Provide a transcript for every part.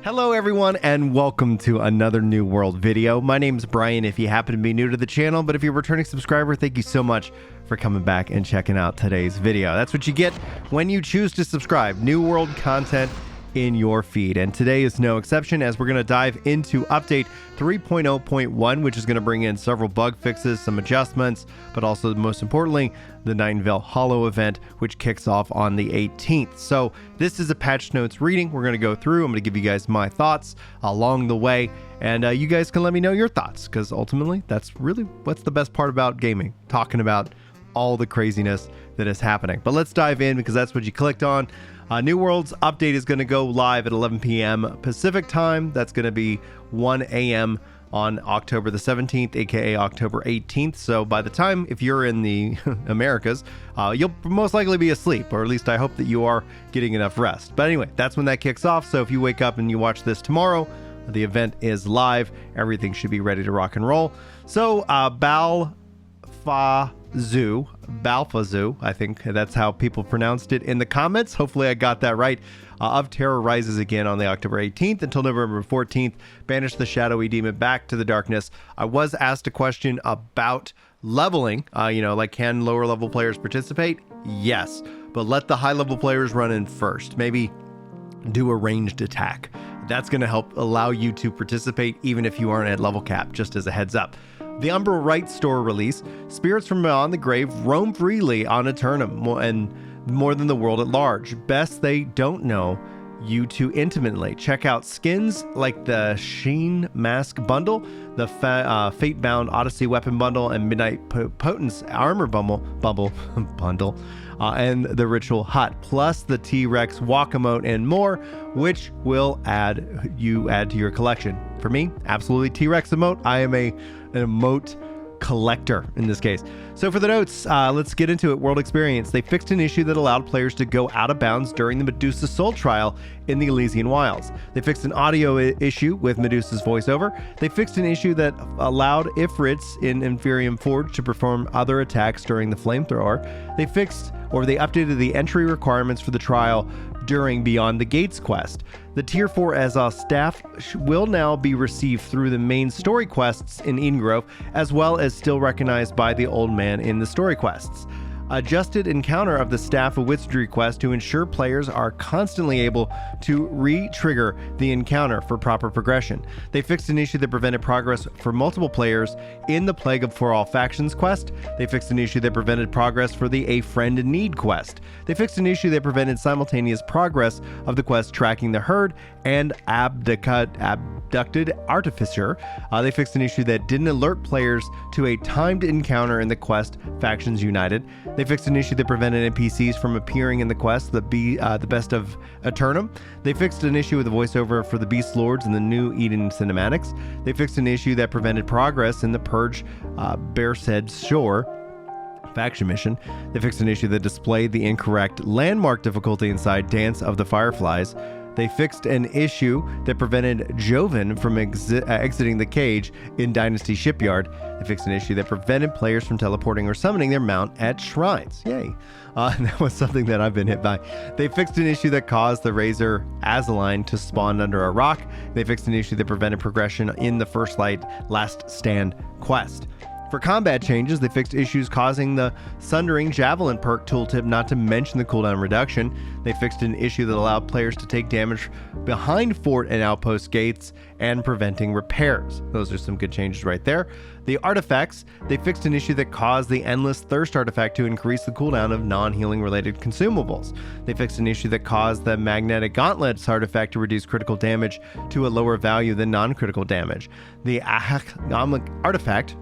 Hello everyone and welcome to another New World video. My name is Brian if you happen to be new to the channel, but if you're a returning subscriber, thank you so much for coming back and checking out today's video. That's what you get when you choose to subscribe. New World content in your feed, and today is no exception as we're going to dive into update 3.0.1, which is going to bring in several bug fixes, some adjustments, but also most importantly the Nightingale Hollow event, which kicks off on the 18th. So this is a patch notes reading we're going to go through. I'm going to give you guys my thoughts along the way, and you guys can let me know your thoughts, because ultimately that's really what's the best part about gaming, talking about all the craziness that is happening. But let's dive in because that's what you clicked on. New World's update is going to go live at 11 p.m. Pacific time. That's going to be 1 a.m. on October the 17th, aka October 18th. So by the time, if you're in the Americas, you'll most likely be asleep, or at least I hope that you are getting enough rest. But anyway, that's when that kicks off. So if you wake up and you watch this tomorrow, the event is live. Everything should be ready to rock and roll. So Balfazoo, I think that's how people pronounced it in the comments. Hopefully I got that right. Of Terror rises again on the October 18th until November 14th. Banish the shadowy demon back to the darkness. I was asked a question about leveling. Like, can lower level players participate? Yes, but let the high level players run in first. Maybe do a ranged attack. That's going to help allow you to participate even if you aren't at level cap, just as a heads up. The Umbral Rite store release, spirits from beyond the grave roam freely on Eternum, and more than the world at large. Best they don't know you too intimately. Check out skins like the Sheen Mask Bundle, the Fate-bound Odyssey Weapon Bundle, and Midnight Potence Armor Bundle, and the Ritual Hut, plus the T-Rex Walk emote and more, which will add to your collection. For me, absolutely T-Rex emote. I am an emote collector in this case. So for the notes, let's get into it. World experience. They fixed an issue that allowed players to go out of bounds during the Medusa Soul trial in the Elysian Wilds. They fixed an audio issue with Medusa's voiceover. They fixed an issue that allowed Ifrits in Inferium Forge to perform other attacks during the flamethrower. They updated the entry requirements for the trial during Beyond the Gates quest. The Tier 4 Azaz staff will now be received through the main story quests in Eden Grove, as well as still recognized by the old man in the story quests. Adjusted encounter of the Staff of Wizardry quest to ensure players are constantly able to re-trigger the encounter for proper progression. They fixed an issue that prevented progress for multiple players in the Plague of For All Factions quest. They fixed an issue that prevented progress for the A Friend in Need quest. They fixed an issue that prevented simultaneous progress of the quest Tracking the Herd and Abducted Artificer. They fixed an issue that didn't alert players to a timed encounter in the quest Factions United. They fixed an issue that prevented NPCs from appearing in the quest, the Best of Eternum. They fixed an issue with the voiceover for the Beast Lords in the new Eden cinematics. They fixed an issue that prevented progress in the Purge Bearstead Shore faction mission. They fixed an issue that displayed the incorrect landmark difficulty inside Dance of the Fireflies. They fixed an issue that prevented Joven from exiting the cage in Dynasty Shipyard. They fixed an issue that prevented players from teleporting or summoning their mount at shrines. Yay. That was something that I've been hit by. They fixed an issue that caused the Razor Azaline to spawn under a rock. They fixed an issue that prevented progression in the First Light Last Stand quest. For combat changes, they fixed issues causing the Sundering Javelin perk tooltip not to mention the cooldown reduction. They fixed an issue that allowed players to take damage behind fort and outpost gates and preventing repairs. Those are some good changes right there. The artifacts, they fixed an issue that caused the Endless Thirst artifact to increase the cooldown of non-healing related consumables. They fixed an issue that caused the Magnetic Gauntlets artifact to reduce critical damage to a lower value than non-critical damage. The artifact,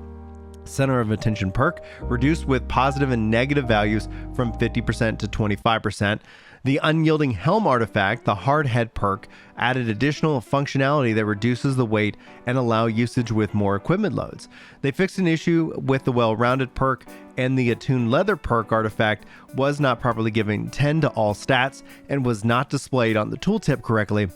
Center of Attention perk, reduced with positive and negative values from 50% to 25%. The Unyielding Helm artifact, the Hard Head perk, added additional functionality that reduces the weight and allow usage with more equipment loads. They fixed an issue with the Well-Rounded perk, and the Attuned Leather perk artifact was not properly given 10 to all stats and was not displayed on the tooltip correctly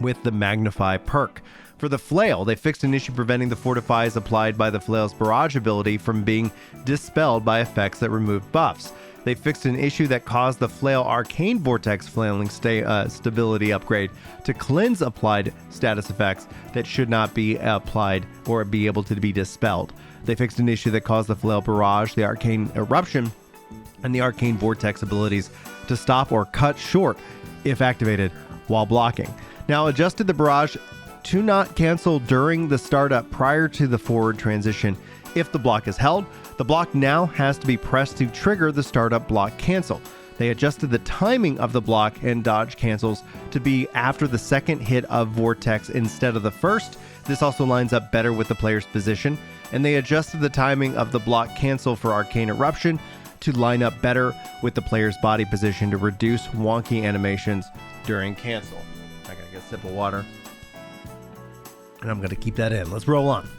with the Magnify perk. For the Flail, they fixed an issue preventing the fortifies applied by the Flail's barrage ability from being dispelled by effects that removed buffs. They fixed an issue that caused the Flail Arcane Vortex flailing stability upgrade to cleanse applied status effects that should not be applied or be able to be dispelled. They fixed an issue that caused the Flail Barrage, the Arcane Eruption, and the Arcane Vortex abilities to stop or cut short if activated while blocking. Now, adjusted the Barrage to not cancel during the startup prior to the forward transition. If the block is held, the block now has to be pressed to trigger the startup block cancel. They adjusted the timing of the block and dodge cancels to be after the second hit of Vortex instead of the first. This also lines up better with the player's position. And they adjusted the timing of the block cancel for Arcane Eruption to line up better with the player's body position to reduce wonky animations during cancel. I gotta get a sip of water. And I'm gonna keep that in. Let's roll on.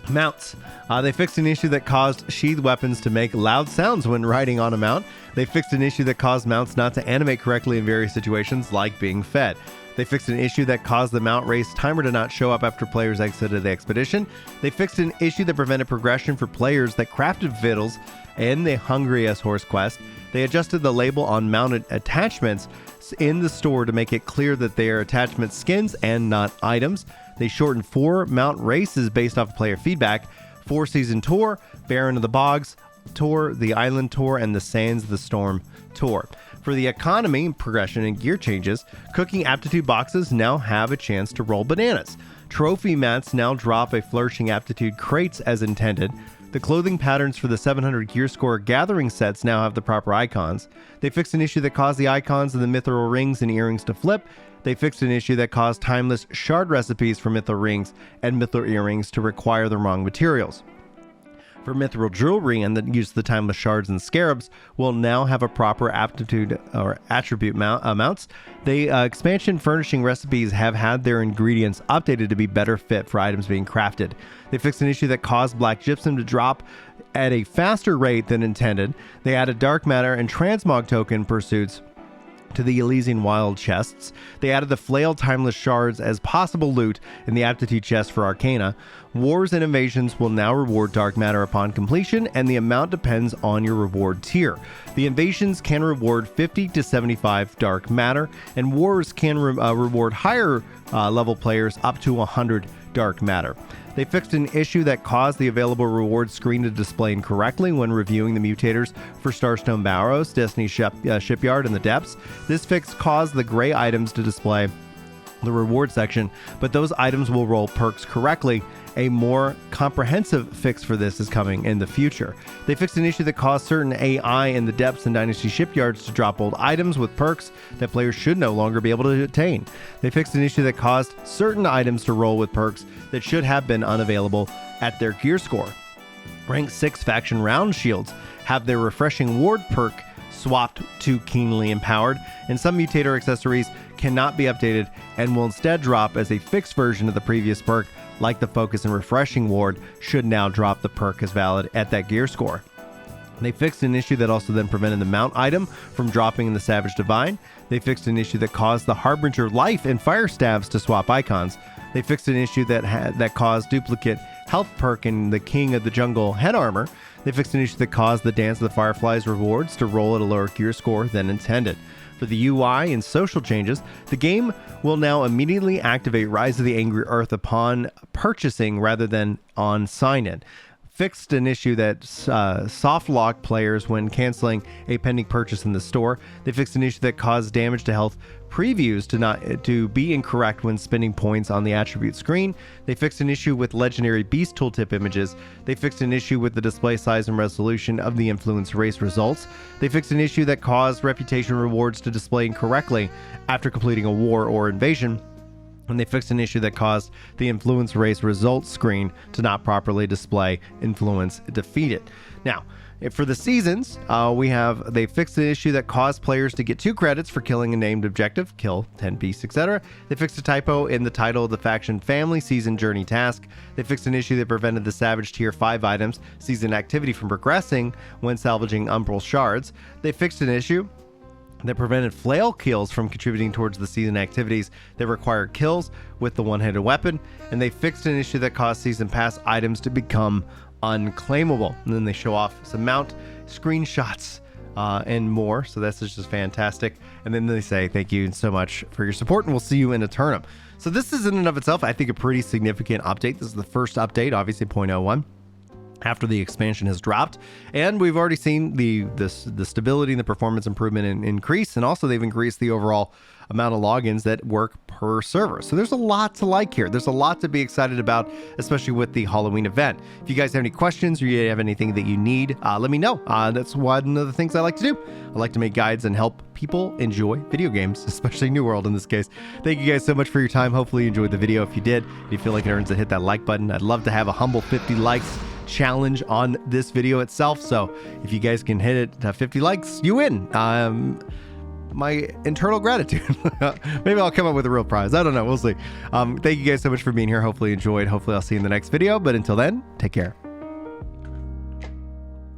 Mounts. They fixed an issue that caused sheath weapons to make loud sounds when riding on a mount. They fixed an issue that caused mounts not to animate correctly in various situations, like being fed. They fixed an issue that caused the mount race timer to not show up after players exited the expedition. They fixed an issue that prevented progression for players that crafted victuals in the Hungriest Horse quest. They adjusted the label on mounted attachments in the store to make it clear that they are attachment skins and not items. They shortened 4 mount races based off player feedback: 4-season tour, Baron of the Bogs tour, the Island tour, and the Sands of the Storm tour. For the economy, progression, and gear changes, cooking aptitude boxes now have a chance to roll bananas. Trophy mats now drop a flourishing aptitude crates as intended. The clothing patterns for the 700 gear score gathering sets now have the proper icons. They fixed an issue that caused the icons of the mithril rings and earrings to flip. They fixed an issue that caused timeless shard recipes for mithril rings and mithril earrings to require the wrong materials. For mithril jewelry and the use of the timeless shards and scarabs will now have a proper aptitude or attribute amounts. The expansion furnishing recipes have had their ingredients updated to be better fit for items being crafted. They fixed an issue that caused black gypsum to drop at a faster rate than intended. They added dark matter and transmog token pursuits to the Elysian Wild chests. They added the Flail Timeless Shards as possible loot in the Aptitude chest for Arcana. Wars and Invasions will now reward Dark Matter upon completion, and the amount depends on your reward tier. The Invasions can reward 50 to 75 Dark Matter, and Wars can reward higher level players up to 100 Dark Matter. They fixed an issue that caused the available reward screen to display incorrectly when reviewing the mutators for Starstone Barrows, Destiny Shipyard, and the Depths. This fix caused the gray items to display the reward section, but those items will roll perks correctly. A more comprehensive fix for this is coming in the future. They fixed an issue that caused certain AI in the Depths and Dynasty Shipyards to drop old items with perks that players should no longer be able to attain. They fixed an issue that caused certain items to roll with perks that should have been unavailable at their gear score. Rank 6 faction round shields have their refreshing ward perk swapped to keenly empowered, and some mutator accessories cannot be updated and will instead drop as a fixed version of the previous perk, like the focus and refreshing ward should now drop the perk as valid at that gear score. They fixed an issue that also then prevented the mount item from dropping in the Savage Divine. They fixed an issue that caused the Harbinger Life and Fire Staves to swap icons. They fixed an issue that caused duplicate health perk in the King of the Jungle head armor. They fixed an issue that caused the Dance of the Fireflies rewards to roll at a lower gear score than intended. For the UI and social changes, the game will now immediately activate Rise of the Angry Earth upon purchasing rather than on sign-in. Fixed an issue that soft lock players when canceling a pending purchase in the store. They fixed an issue that caused damage to health previews to be incorrect when spending points on the attribute screen. They fixed an issue with legendary beast tooltip images. They fixed an issue with the display size and resolution of the influence race results. They fixed an issue that caused reputation rewards to display incorrectly after completing a war or invasion. And they fixed an issue that caused the influence race results screen to not properly display influence defeated. Now, for the seasons, they fixed the issue that caused players to get 2 credits for killing a named objective, kill 10 beasts, etc. They fixed a typo in the title of the faction family season journey task. They fixed an issue that prevented the Savage Tier 5 items season activity from progressing when salvaging Umbral Shards. They fixed an issue that prevented flail kills from contributing towards the season activities that required kills with the one-handed weapon, and they fixed an issue that caused season pass items to become unclaimable. And then they show off some mount screenshots and more. So this is just fantastic. And then they say thank you so much for your support, and we'll see you in Eternum. So this is in and of itself, I think, a pretty significant update. This is the first update, obviously 0.01. After the expansion has dropped, and we've already seen the stability and the performance improvement increase, and also they've increased the overall amount of logins that work per server. So there's a lot to like here. There's a lot to be excited about, especially with the Halloween event. If you guys have any questions or you have anything that you need, let me know. That's one of the things I like to do. I like to make guides and help people enjoy video games, especially New World in this case. Thank you guys so much for your time. Hopefully you enjoyed the video. If you did, if you feel like it earns it, hit that like button. I'd love to have a humble 50 likes challenge on this video itself. So if you guys can hit it to 50 likes, you win. My internal gratitude. Maybe I'll come up with a real prize. I don't know. We'll see. Thank you guys so much for being here. Hopefully you enjoyed. Hopefully I'll see you in the next video. But until then, take care.